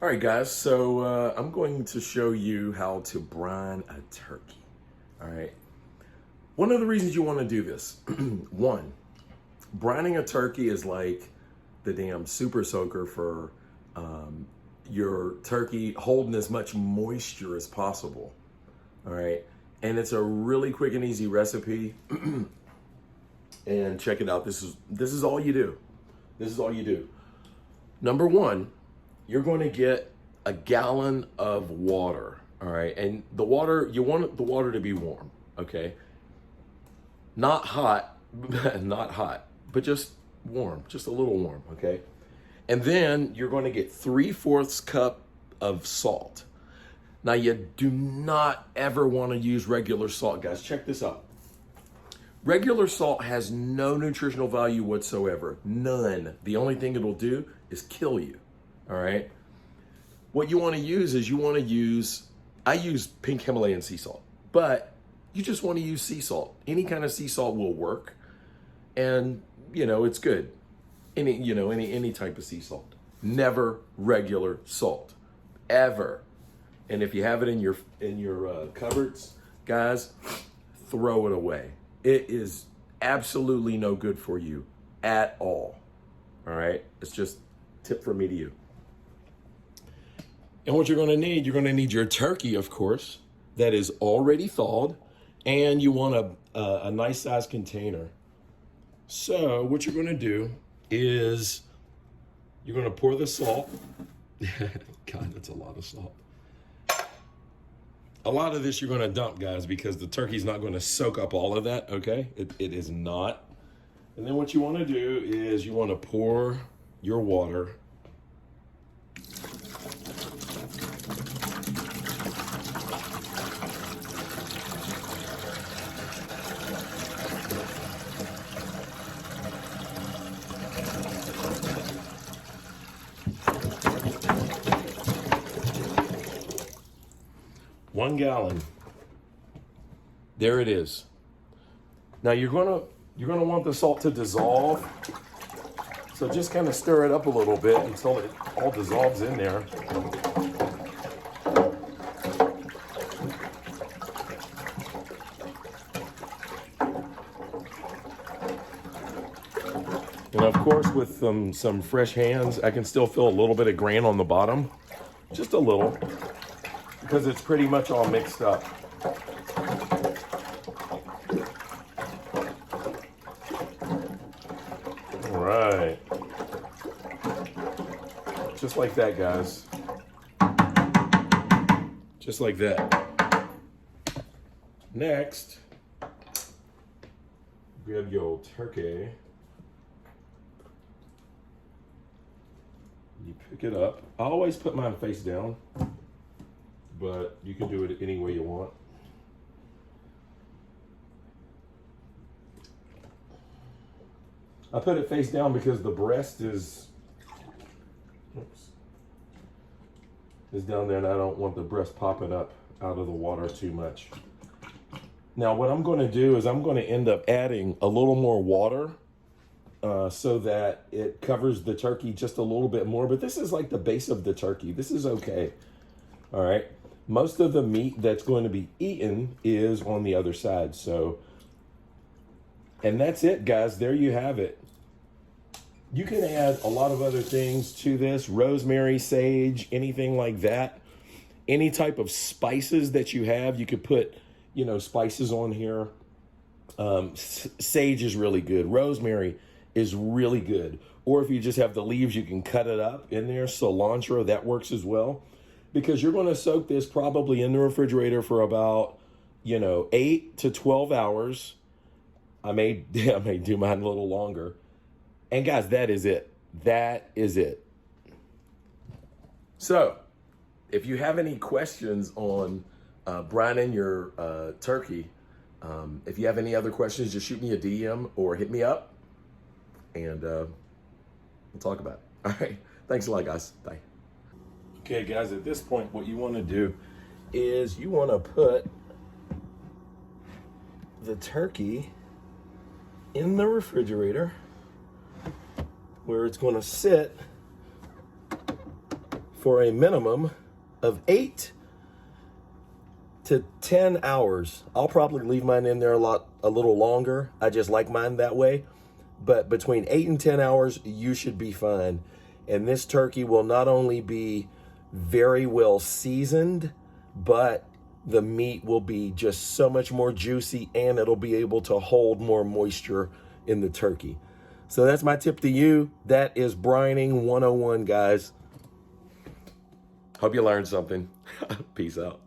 All right, guys, so I'm going to show you how to brine a turkey. All right. One of the reasons you want to do this, one, brining a turkey is like the damn super soaker for your turkey holding as much moisture as possible. All right. And it's a really quick and easy recipe. And check it out. This is all you do. This is all you do. Number one, you're going to get a gallon of water, all right? And the water, you want the water to be warm, okay? Not hot, not hot, but just warm, just a little warm, okay? And then you're going to get 3/4 cup of salt. Now, you do not ever want to use regular salt, guys. Check this out. Regular salt has no nutritional value whatsoever, none. The only thing it'll do is kill you. All right. What you want to use is I use pink Himalayan sea salt, but you just want to use sea salt. Any kind of sea salt will work. And, it's good. Any type of sea salt. Never regular salt. Ever. And if you have it in your cupboards, guys, throw it away. It is absolutely no good for you at all. All right. It's just a tip from me to you. And what you're going to need your turkey, of course, that is already thawed, and you want a nice size container. So what you're going to do is you're going to pour the salt. God, that's a lot of salt. A lot of this you're going to dump, guys, because the turkey's not going to soak up all of that, okay? It is not. And then what you want to do is you want to pour your water. One gallon. There it is. Now you're gonna want the salt to dissolve. So just kind of stir it up a little bit until it all dissolves in there. And of course, with some fresh hands, I can still feel a little bit of grain on the bottom, just a little, because it's pretty much all mixed up. All right. Just like that, guys. Just like that. Next, grab your old turkey. You pick it up. I always put mine face down, but you can do it any way you want. I put it face down because the breast is down there, and I don't want the breast popping up out of the water too much. Now what I'm going to do is I'm going to end up adding a little more water so that it covers the turkey just a little bit more, but this is like the base of the turkey. This is okay. All right. Most of the meat that's going to be eaten is on the other side. So, and that's it, guys. There you have it. You can add a lot of other things to this. Rosemary, sage, anything like that. Any type of spices that you have, you could put, spices on here. Sage is really good. Rosemary is really good. Or if you just have the leaves, you can cut it up in there. Cilantro, that works as well. Because you're going to soak this probably in the refrigerator for about, 8 to 12 hours. I may do mine a little longer. And guys, that is it. That is it. So, if you have any questions on brining your turkey, if you have any other questions, just shoot me a DM or hit me up, and we'll talk about it. All right. Thanks a lot, guys. Bye. Okay, guys, at this point, what you want to do is you want to put the turkey in the refrigerator where it's going to sit for a minimum of 8 to 10 hours. I'll probably leave mine in there a little longer. I just like mine that way. But between 8 and 10 hours, you should be fine. And this turkey will not only be very well seasoned, but the meat will be just so much more juicy, and it'll be able to hold more moisture in the turkey. So that's my tip to you. That is Brining 101, guys. Hope you learned something. Peace out.